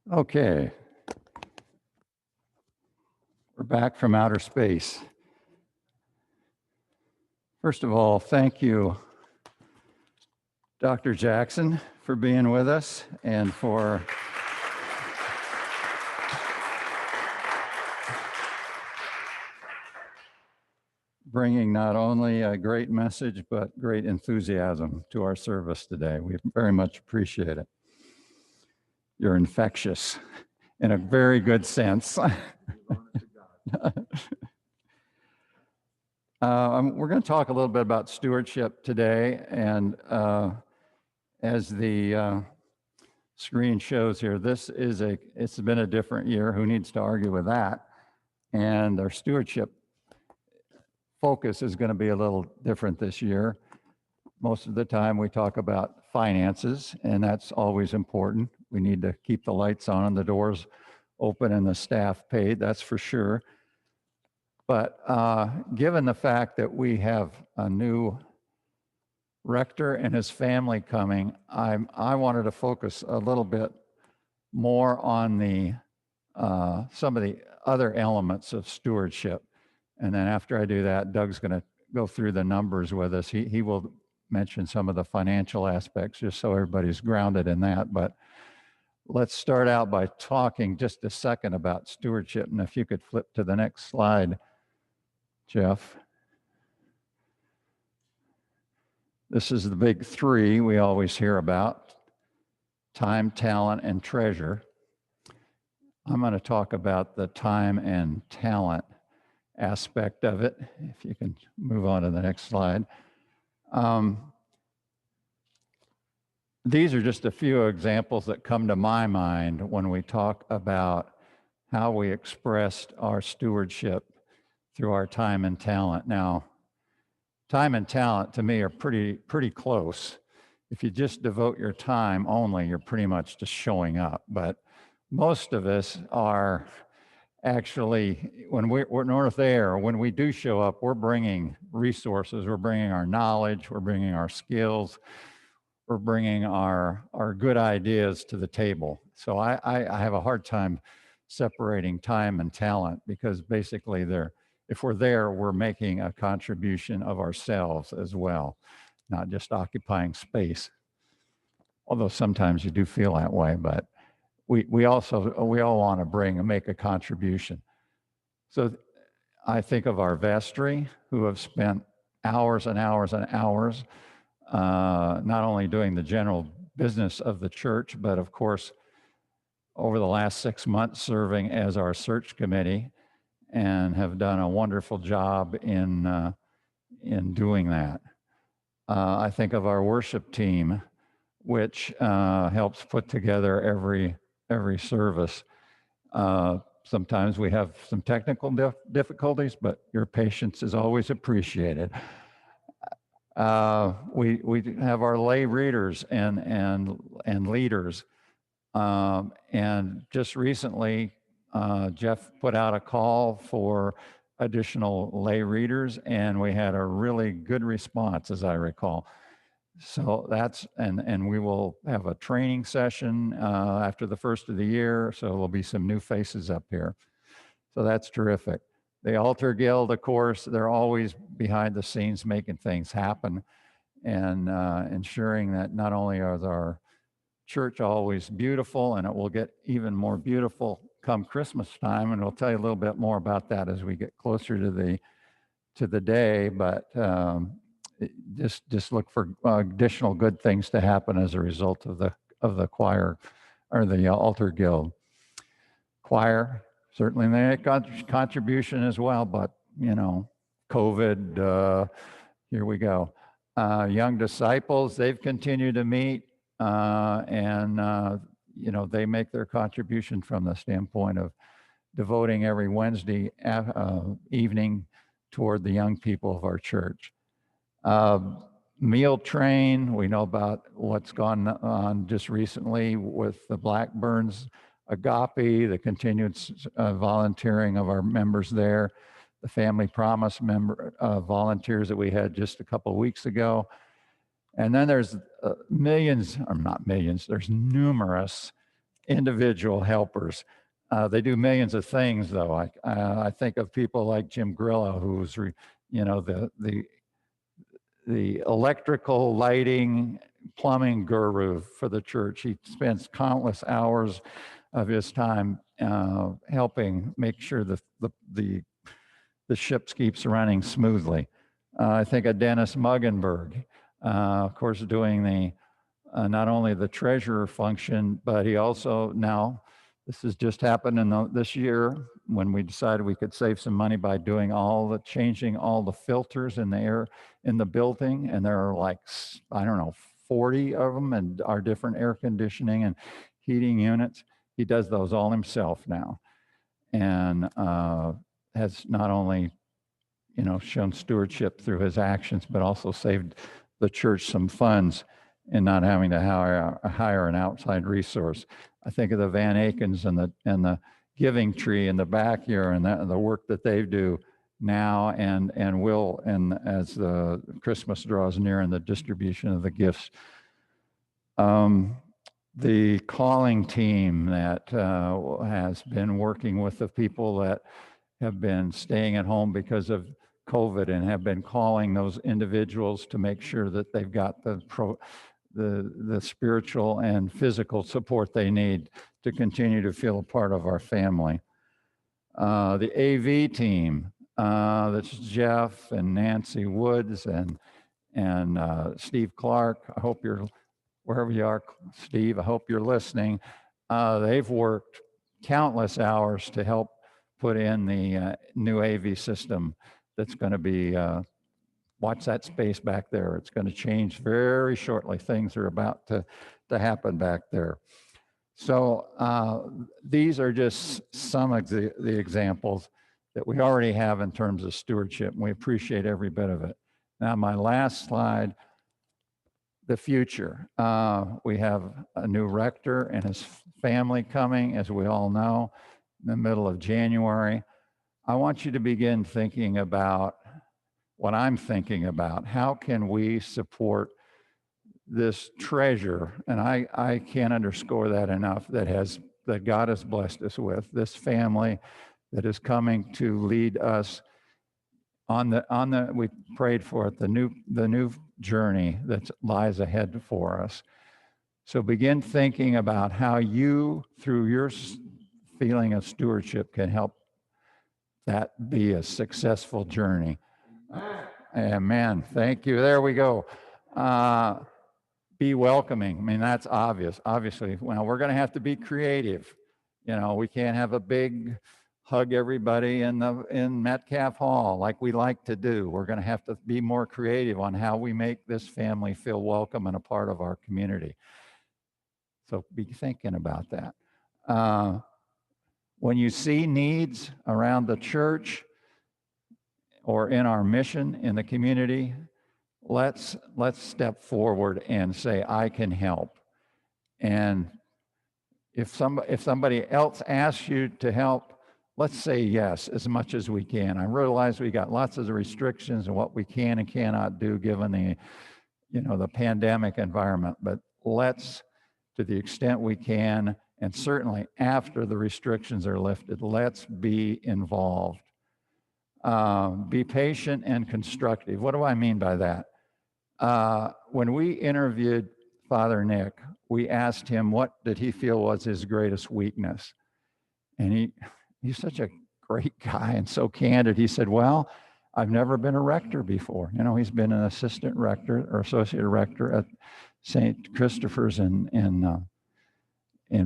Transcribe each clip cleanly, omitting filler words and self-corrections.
Okay, we're back from outer space. First of all, thank you, Dr. Jackson, for being with us and for bringing not only a great message, but great enthusiasm to our service today. We very much appreciate it. You're infectious in a very good sense. We're going to talk a little bit about stewardship today, and as the screen shows here, it's been a different year. Who needs to argue with that? And our stewardship focus is going to be a little different this year. Most of the time we talk about finances, and that's always important. We need to keep the lights on and the doors open and the staff paid, that's for sure. But given the fact that we have a new rector and his family coming, I wanted to focus a little bit more on the some of the other elements of stewardship. And then after I do that, Doug's going to go through the numbers with us. He will mention some of the financial aspects just so everybody's grounded in that. But let's start out by talking just a second about stewardship. And if you could flip to the next slide, Jeff. This is the big three we always hear about: time, talent, and treasure. I'm going to talk about the time and talent aspect of it. If you can move on to the next slide. These are just a few examples that come to my mind when we talk about how we expressed our stewardship through our time and talent. Now, time and talent to me are pretty close. If you just devote your time only, you're pretty much just showing up. But most of us are actually, when we're north there, when we do show up, we're bringing resources, we're bringing our knowledge, we're bringing our skills, we're bringing our good ideas to the table. So I have a hard time separating time and talent, because basically if we're there, we're making a contribution of ourselves as well, not just occupying space. Although sometimes you do feel that way, but we all want to make a contribution. So I think of our vestry, who have spent hours and hours and hours, not only doing the general business of the church, but of course, over the last 6 months serving as our search committee, and have done a wonderful job in doing that. I think of our worship team, which helps put together every service. Sometimes we have some technical difficulties, but your patience is always appreciated. We have our lay readers and leaders, and just recently, Jeff put out a call for additional lay readers, and we had a really good response, as I recall. So and we will have a training session after the first of the year, so there'll be some new faces up here. So that's terrific. The Altar Guild, of course, they're always behind the scenes making things happen and ensuring that not only are our church always beautiful, and it will get even more beautiful come Christmas time, and we'll tell you a little bit more about that as we get closer to the day, but just look for additional good things to happen as a result of the choir or the Altar Guild. Choir certainly made a contribution as well, but COVID, here we go. Young disciples, they've continued to meet, and they make their contribution from the standpoint of devoting every Wednesday evening toward the young people of our church. Meal train, we know about what's gone on just recently with the Blackburns Agape, the continued volunteering of our members there, the Family Promise volunteers that we had just a couple of weeks ago. And then there's there's numerous individual helpers. They do millions of things, though. I think of people like Jim Grillo, who's the electrical, lighting, plumbing guru for the church. He spends countless hours of his time helping make sure the ship keeps running smoothly. I think of Dennis Muggenberg, of course, doing the not only the treasurer function, but he also now, this has just happened this year when we decided we could save some money by doing changing all the filters in the air in the building. And there are like, I don't know, 40 of them, and our different air conditioning and heating units. He does those all himself now, and has not only, shown stewardship through his actions, but also saved the church some funds in not having to hire an outside resource. I think of the Van Akens and the Giving Tree in the back here, and the work that they do now and will, and as the Christmas draws near, and the distribution of the gifts. The calling team that has been working with the people that have been staying at home because of COVID, and have been calling those individuals to make sure that they've got the spiritual and physical support they need to continue to feel a part of our family. The AV team, that's Jeff and Nancy Woods and Steve Clark. I hope you're, wherever you are, Steve, I hope you're listening. They've worked countless hours to help put in the new AV system that's going to be, watch that space back there. It's going to change very shortly. Things are about to happen back there. So these are just some of the examples that we already have in terms of stewardship, and we appreciate every bit of it. Now, my last slide, the future. We have a new rector and his family coming, as we all know, in the middle of January. I want you to begin thinking about what I'm thinking about. How can we support this treasure? And I can't underscore that enough, that God has blessed us with, this family that is coming to lead us we prayed for it, the new journey that lies ahead for us. So begin thinking about how you, through your feeling of stewardship, can help that be a successful journey. Amen. Thank you. There we go. Be welcoming. I mean, that's obvious. Obviously, well, we're going to have to be creative. We can't have a big hug everybody in Metcalf Hall like we like to do. We're going to have to be more creative on how we make this family feel welcome and a part of our community. So be thinking about that. When you see needs around the church or in our mission in the community, let's step forward and say, I can help. And if somebody else asks you to help, let's say yes as much as we can. I realize we got lots of restrictions and what we can and cannot do given the pandemic environment, but let's, to the extent we can, and certainly after the restrictions are lifted, let's be involved. Be patient and constructive. What do I mean by that? When we interviewed Father Nick, we asked him what did he feel was his greatest weakness. And he's such a great guy and so candid. He said, well, I've never been a rector before. He's been an assistant rector or associate rector at St. Christopher's in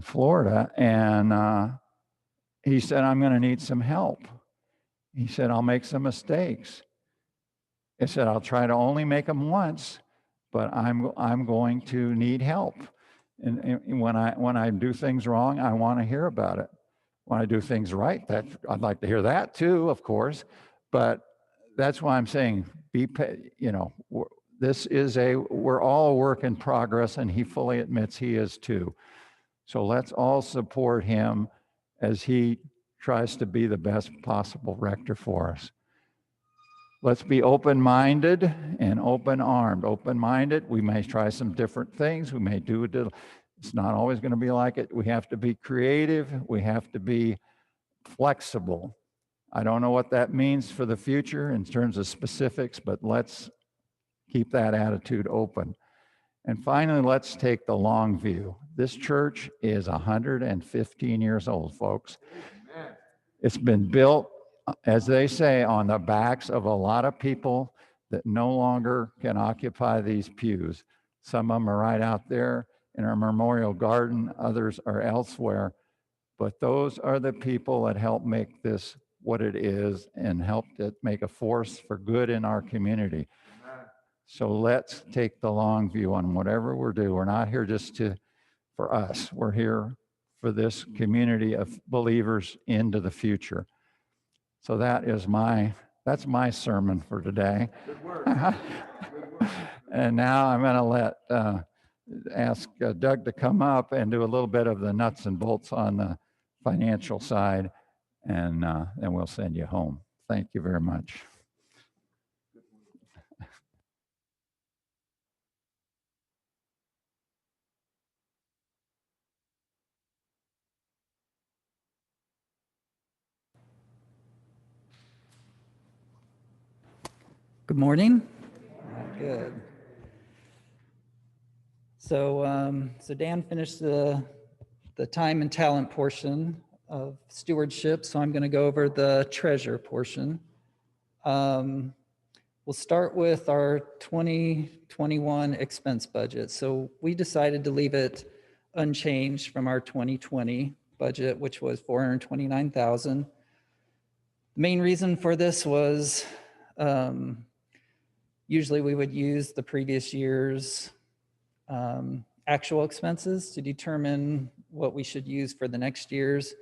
Florida. And he said, I'm going to need some help. He said, I'll make some mistakes. He said, I'll try to only make them once, but I'm going to need help. And when I do things wrong, I want to hear about it. When I do things right, I'd like to hear that too, of course. But that's why I'm saying, we're all a work in progress, and he fully admits he is too. So let's all support him as he tries to be the best possible rector for us. Let's be open-minded and open-armed. Open-minded, we may try some different things. We may do It's not always going to be like it. We have to be creative. We have to be flexible. I don't know what that means for the future in terms of specifics, but let's keep that attitude open. And finally, let's take the long view. This church is 115 years old, folks. It's been built, as they say, on the backs of a lot of people that no longer can occupy these pews. Some of them are right out there in our memorial garden, others are elsewhere. But those are the people that help make this what it is and helped it make a force for good in our community. So let's take the long view on whatever we're doing. We're not here just for us. We're here for this community of believers into the future. So that's my sermon for today. Good work. Good work. And now I'm going to ask Doug to come up and do a little bit of the nuts and bolts on the financial side, and then we'll send you home. Thank you very much. Good morning. Good. So Dan finished the time and talent portion of stewardship, so I'm going to go over the treasure portion. We'll start with our 2021 expense budget. So we decided to leave it unchanged from our 2020 budget, which was $429,000. The main reason for this was usually we would use the previous year's actual expenses to determine what we should use for the next year's.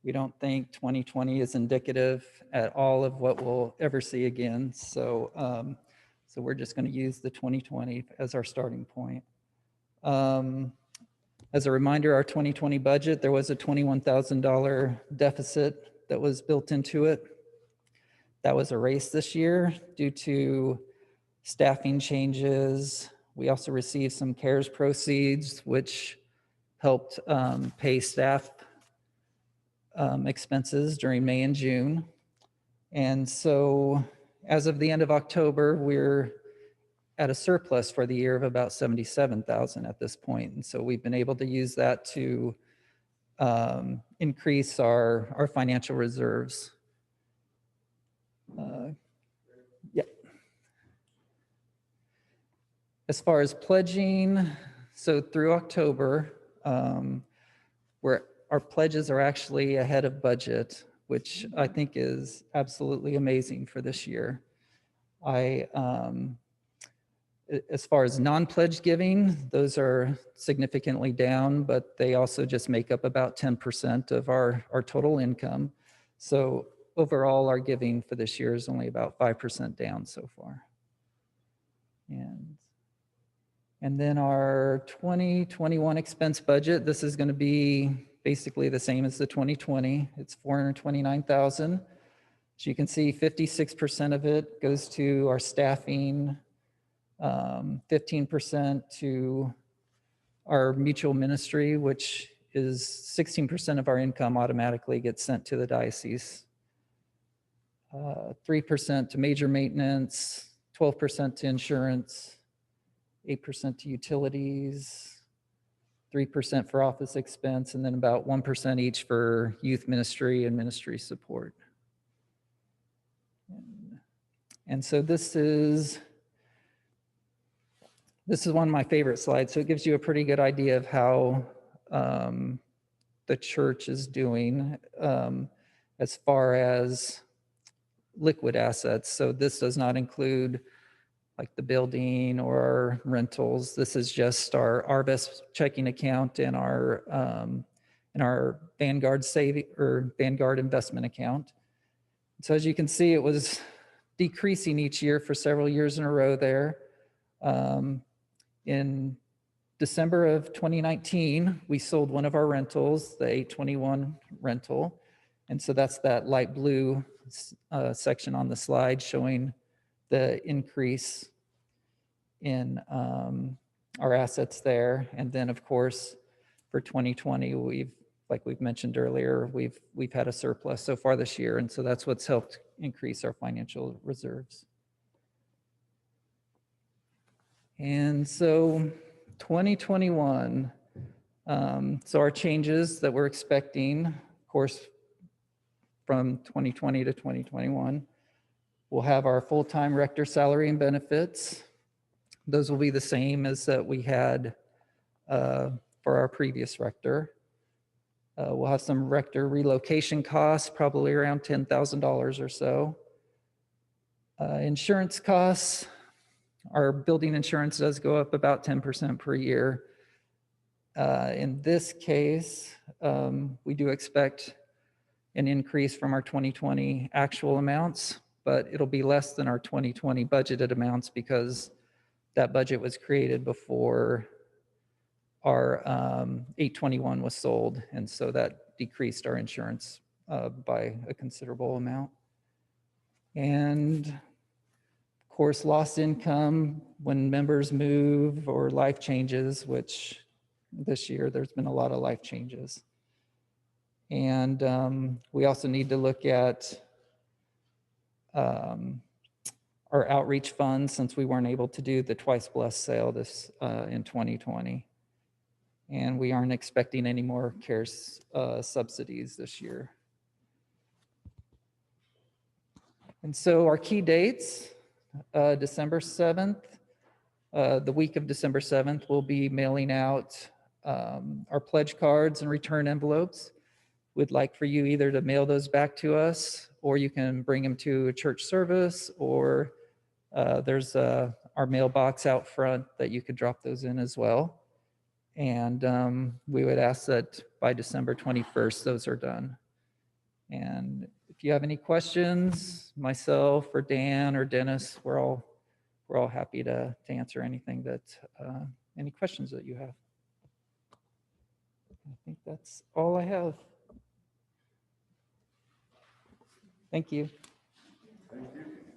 We don't think 2020 is indicative at all of what we'll ever see again. So we're just going to use the 2020 as our starting point. As a reminder, our 2020 budget, there was a $21,000 deficit that was built into it. That was erased this year due to staffing changes. We also received some CARES proceeds, which helped pay staff expenses during May and June. And so as of the end of October, we're at a surplus for the year of about $77,000 at this point. And so we've been able to use that to increase our financial reserves. As far as pledging, so through October, our pledges are actually ahead of budget, which I think is absolutely amazing for this year. As far as non-pledge giving, those are significantly down, but they also just make up about 10% of our total income. So overall, our giving for this year is only about 5% down so far. And then our 2021 expense budget, this is going to be basically the same as the 2020. It's $429,000. As you can see, 56% of it goes to our staffing, 15% to our mutual ministry, which is 16% of our income automatically gets sent to the diocese. 3% to major maintenance, 12% to insurance, 8% to utilities, 3% for office expense, and then about 1% each for youth ministry and ministry support. And so this is one of my favorite slides. So it gives you a pretty good idea of how the church is doing as far as liquid assets. So this does not include like the building or our rentals. This is just our RBES checking account and our Vanguard Vanguard investment account. So as you can see, it was decreasing each year for several years in a row there. In December of 2019, we sold one of our rentals, the 821 rental. And so that's that light blue section on the slide showing the increase in our assets there. And then of course, for 2020, like we've mentioned earlier, we've had a surplus so far this year, and so that's what's helped increase our financial reserves. And so 2021, so our changes that we're expecting, of course, from 2020 to 2021, we'll have our full-time rector salary and benefits. Those will be the same as that we had for our previous rector. We'll have some rector relocation costs, probably around $10,000 or so. Insurance costs, our building insurance does go up about 10% per year. In this case, we do expect an increase from our 2020 actual amounts, but it'll be less than our 2020 budgeted amounts because that budget was created before our 821 was sold, and so that decreased our insurance by a considerable amount. And of course, lost income when members move or life changes, which this year there's been a lot of life changes. And we also need to look at our outreach funds, since we weren't able to do the Twice Blessed sale this in 2020. And we aren't expecting any more CARES subsidies this year. And so our key dates, December 7th, the week of December 7th, we'll be mailing out our pledge cards and return envelopes. We'd like for you either to mail those back to us, or you can bring them to a church service, or there's our mailbox out front that you could drop those in as well. And we would ask that by December 21st, those are done. And if you have any questions, myself or Dan or Dennis, we're all happy to answer anything that, any questions that you have. I think that's all I have. Thank you.